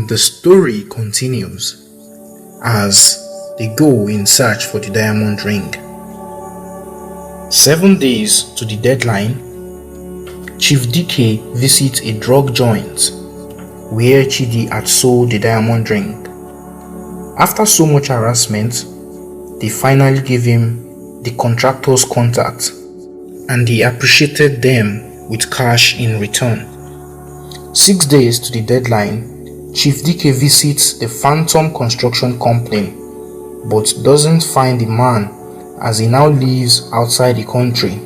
And the story continues as they go in search for the diamond ring. 7 days to the deadline, Chief DK visits a drug joint where Chidi had sold the diamond ring. After so much harassment, they finally gave him the contractor's contact and he appreciated them with cash in return. 6 days to the deadline, Chief DK visits the Phantom Construction Company but doesn't find the man as he now lives outside the country.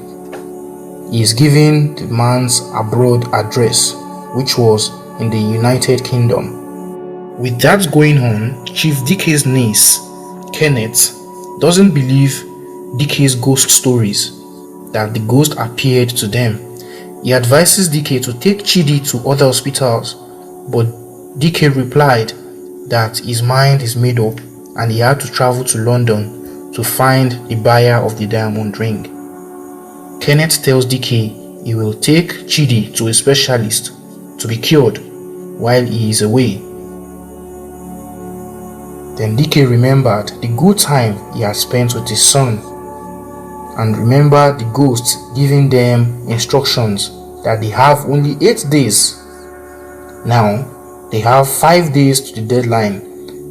He is given the man's abroad address, which was in the United Kingdom. With that going on, Chief DK's niece, Kenneth, doesn't believe DK's ghost stories, that the ghost appeared to them. He advises DK to take Chidi to other hospitals, but DK replied that his mind is made up and he had to travel to London to find the buyer of the diamond ring. Kenneth tells DK he will take Chidi to a specialist to be cured while he is away. Then DK remembered the good time he had spent with his son and remembered the ghost giving them instructions that they have only 8 days. Now they have 5 days to the deadline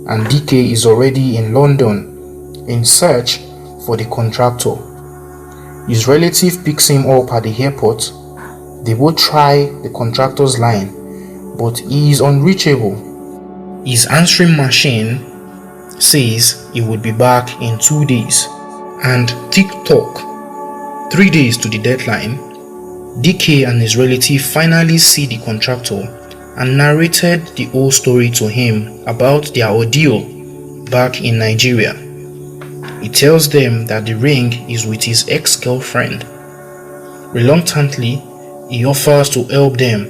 and DK is already in London in search for the contractor. His relative picks him up at the airport. They both try the contractor's line, but he is unreachable. His answering machine says he would be back in 2 days. And tick-tock, 3 days to the deadline, DK and his relative finally see the contractor and narrated the whole story to him about their ordeal back in Nigeria. He tells them that the ring is with his ex-girlfriend. Reluctantly, he offers to help them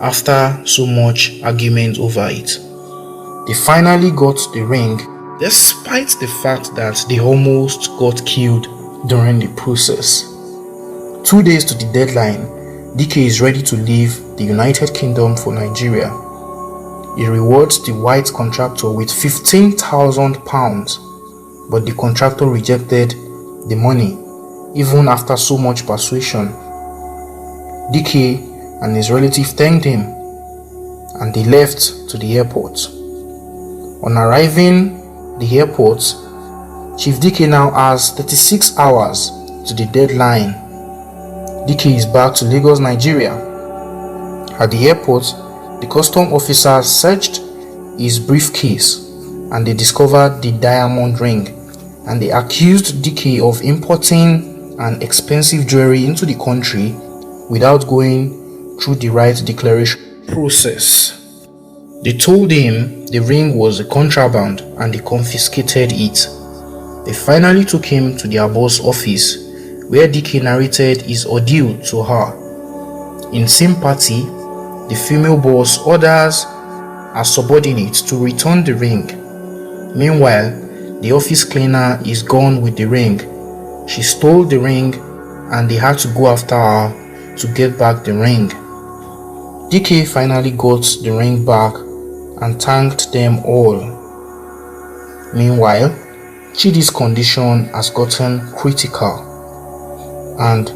after so much argument over it. They finally got the ring, despite the fact that they almost got killed during the process. 2 days to the deadline, DK is ready to leave the United Kingdom for Nigeria. He rewards the white contractor with £15,000, but the contractor rejected the money even after so much persuasion. DK and his relative thanked him and they left to the airport. On arriving the airport, Chief DK now has 36 hours to the deadline. DK is back to Lagos, Nigeria. At the airport, the custom officers searched his briefcase and they discovered the diamond ring, and they accused DK of importing an expensive jewelry into the country without going through the right declaration process. They told him the ring was a contraband and they confiscated it. They finally took him to their boss' office where DK narrated his ordeal to her. In sympathy, the female boss orders her subordinates to return the ring. Meanwhile, the office cleaner is gone with the ring. She stole the ring and they had to go after her to get back the ring. DK finally got the ring back and thanked them all. Meanwhile, Chidi's condition has gotten critical, and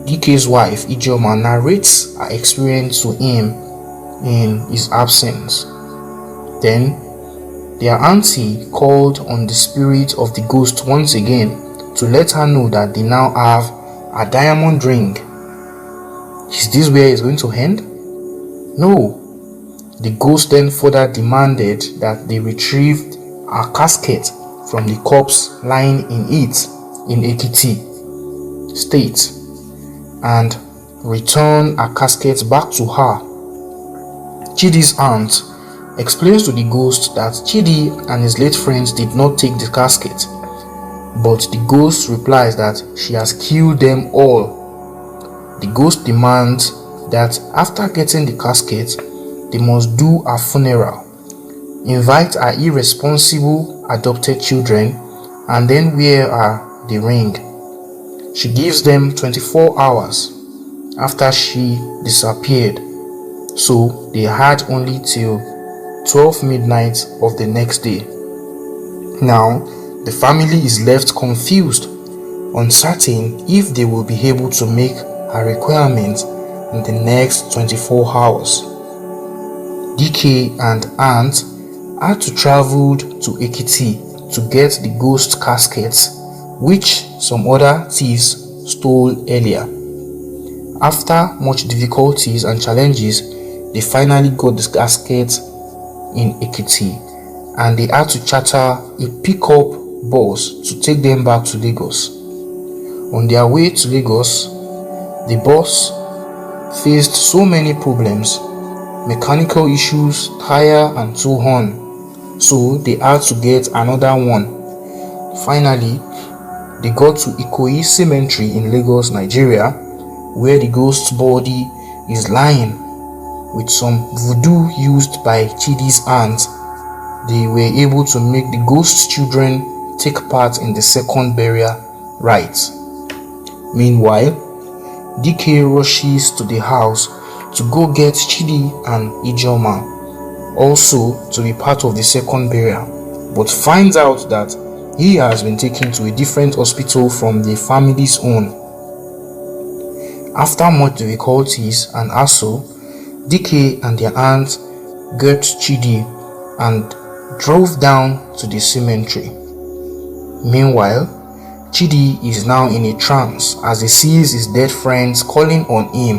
DK's wife Ijoma narrates her experience to him in his absence. Then their auntie called on the spirit of the ghost once again to let her know that they now have a diamond ring. Is this where it's going to end? No. The ghost then further demanded that they retrieved a casket from the corpse lying in it in Ekiti State and return a casket back to her. Chidi's aunt explains to the ghost that Chidi and his late friends did not take the casket, but the ghost replies that she has killed them all. The ghost demands that after getting the casket, they must do a funeral, invite her irresponsible adopted children, and then wear her the ring. She gives them 24 hours after she disappeared, so they had only till 12 midnight of the next day. Now, the family is left confused, uncertain if they will be able to make her requirements in the next 24 hours. DK and aunt had to travel to Ekiti to get the ghost caskets, which some other thieves stole earlier. After much difficulties and challenges, they finally got the casket in Ekiti, and they had to charter a pickup bus to take them back to Lagos. On their way to Lagos, the bus faced so many problems, mechanical issues, tire and so on, so they had to get another one. Finally, they got to Ikoyi Cemetery in Lagos, Nigeria, where the ghost's body is lying. With some voodoo used by Chidi's aunt, they were able to make the ghost's children take part in the second burial rites. Meanwhile, DK rushes to the house to go get Chidi and Ijoma also to be part of the second burial, but finds out that he has been taken to a different hospital from the family's own. After much difficulties and hassle, DK and their aunt got Chidi and drove down to the cemetery. Meanwhile, Chidi is now in a trance as he sees his dead friends calling on him.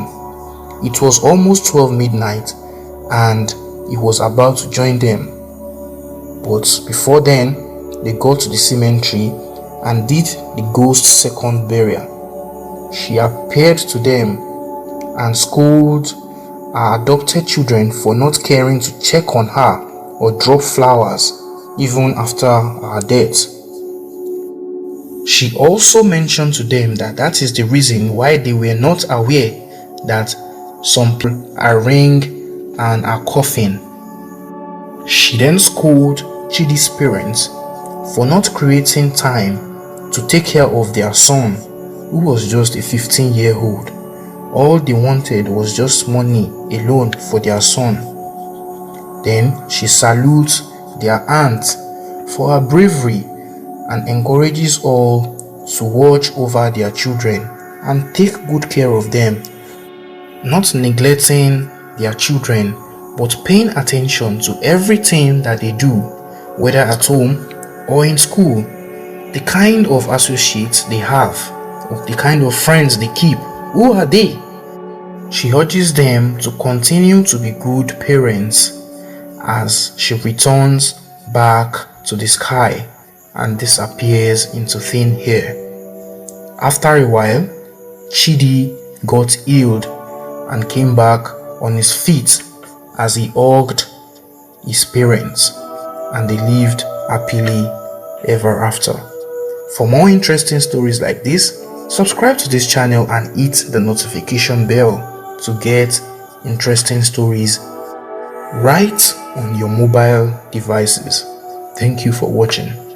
It was almost 12 midnight and he was about to join them. But before then, they got to the cemetery and did the ghost's second burial. She appeared to them and scolded her adopted children for not caring to check on her or drop flowers even after her death. She also mentioned to them that is the reason why they were not aware that some people are ring and are coughing. She then scolded Chidi's parents for not creating time to take care of their son, who was just a 15-year-old. All they wanted was just money alone for their son. Then she salutes their aunt for her bravery and encourages all to watch over their children and take good care of them, not neglecting their children but paying attention to everything that they do, whether at home or in school, the kind of associates they have, or the kind of friends they keep. Who are they? She urges them to continue to be good parents as she returns back to the sky and disappears into thin air. After a while, Chidi got healed and came back on his feet as he hugged his parents, and they lived happily ever after. For more interesting stories like this, subscribe to this channel and hit the notification bell to get interesting stories right on your mobile devices. Thank you for watching.